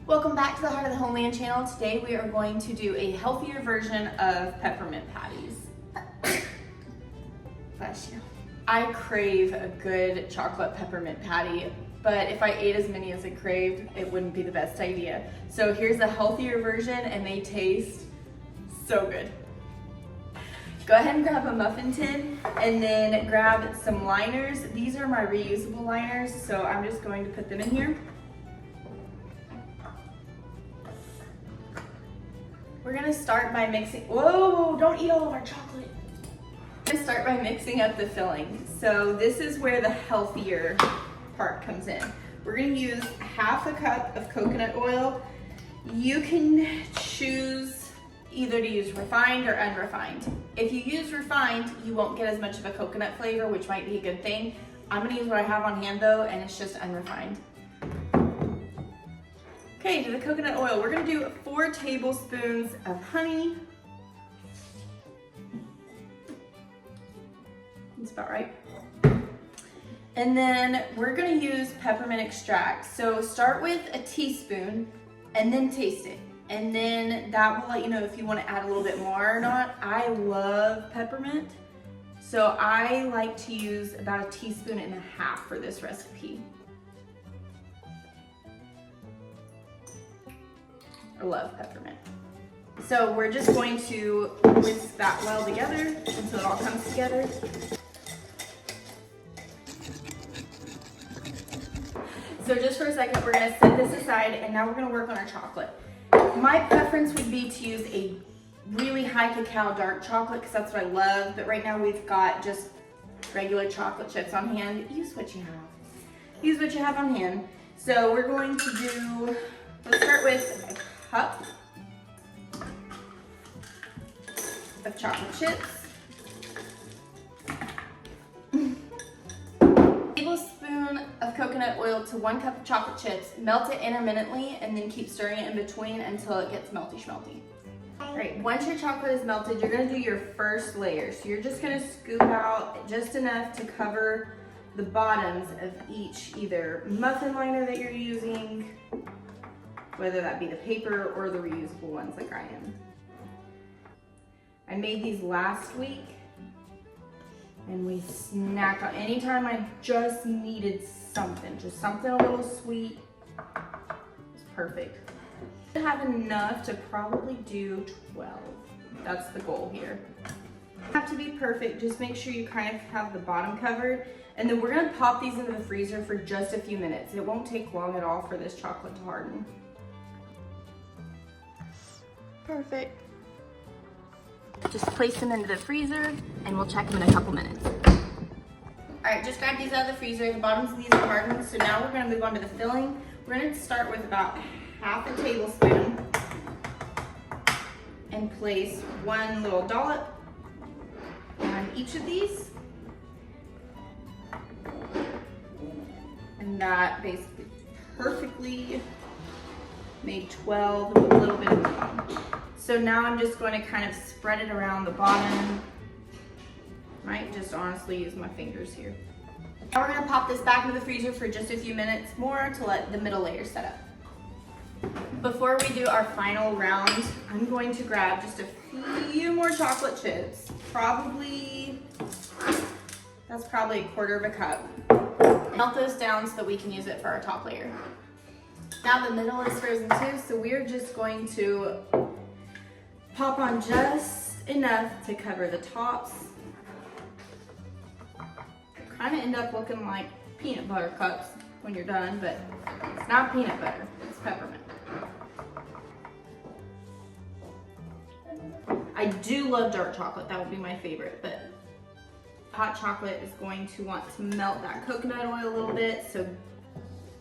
Welcome back to the Heart of the Homeland channel. Today we are going to do a healthier version of peppermint patties. Bless you. I crave a good chocolate peppermint patty, but if I ate as many as I craved, it wouldn't be the best idea. So here's the healthier version and they taste so good. Go ahead and grab a muffin tin and then grab some liners. These are my reusable liners, so I'm just going to put them in here. We're gonna start by mixing, whoa, don't eat all of our chocolate. We're gonna start by mixing up the filling. So this is where the healthier part comes in. We're gonna use half a cup of coconut oil. You can choose either to use refined or unrefined. If you use refined, you won't get as much of a coconut flavor, which might be a good thing. I'm gonna use what I have on hand though, and it's just unrefined. Okay, to the coconut oil, we're gonna do 4 tablespoons of honey. That's about right. And then we're gonna use peppermint extract. So start with a teaspoon and then taste it. And then that will let you know if you want to add a little bit more or not. I love peppermint, so I like to use about 1.5 teaspoons for this recipe. I love peppermint. So we're just going to whisk that well together until it all comes together. So just for a second, we're gonna set this aside and now we're gonna work on our chocolate. My preference would be to use a really high cacao dark chocolate because that's what I love, but right now we've got just regular chocolate chips on hand. Use what you have. Use what you have on hand. So we're going to do, let's start with a cup of chocolate chips. Tablespoon of coconut oil to 1 cup of chocolate chips. Melt it intermittently and then keep stirring it in between until it gets melty schmelty. All right, once your chocolate is melted, you're gonna do your first layer. So you're just gonna scoop out just enough to cover the bottoms of each either muffin liner that you're using, whether that be the paper or the reusable ones like I am. I made these last week and we snacked on anytime I just needed something, just something a little sweet. It's perfect. I have enough to probably do 12. That's the goal here. Doesn't have to be perfect, just make sure you kind of have the bottom covered. And then we're gonna pop these into the freezer for just a few minutes. It won't take long at all for this chocolate to harden. Perfect. Just place them into the freezer and we'll check them in a couple minutes. All right, just grab these out of the freezer. The bottoms of these are hardened, so now we're gonna move on to the filling. We're gonna start with about half a tablespoon and place 1 little dollop on each of these. And that basically perfectly made 12 with a little bit of room. So now I'm just going to kind of spread it around the bottom. Might just honestly use my fingers here. Now we're gonna pop this back into the freezer for just a few minutes more to let the middle layer set up. Before we do our final round, I'm going to grab just a few more chocolate chips. That's probably 1/4 cup. Melt those down so that we can use it for our top layer. Now the middle is frozen too, so we're just going to pop on just enough to cover the tops. Kind of end up looking like peanut butter cups when you're done, but it's not peanut butter, it's peppermint. I do love dark chocolate, that would be my favorite, but hot chocolate is going to want to melt that coconut oil a little bit, so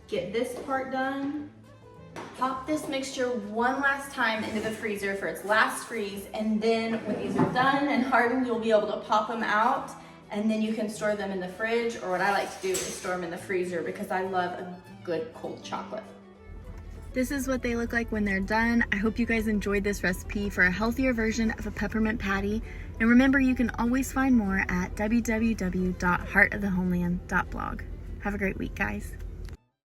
get this part done. Pop this mixture one last time into the freezer for its last freeze, and then when these are done and hardened, you'll be able to pop them out, and then you can store them in the fridge, or what I like to do is store them in the freezer because I love a good cold chocolate. This is what they look like when they're done. I hope you guys enjoyed this recipe for a healthier version of a peppermint patty. And remember, you can always find more at www.heartofthehomeland.blog. Have a great week, guys.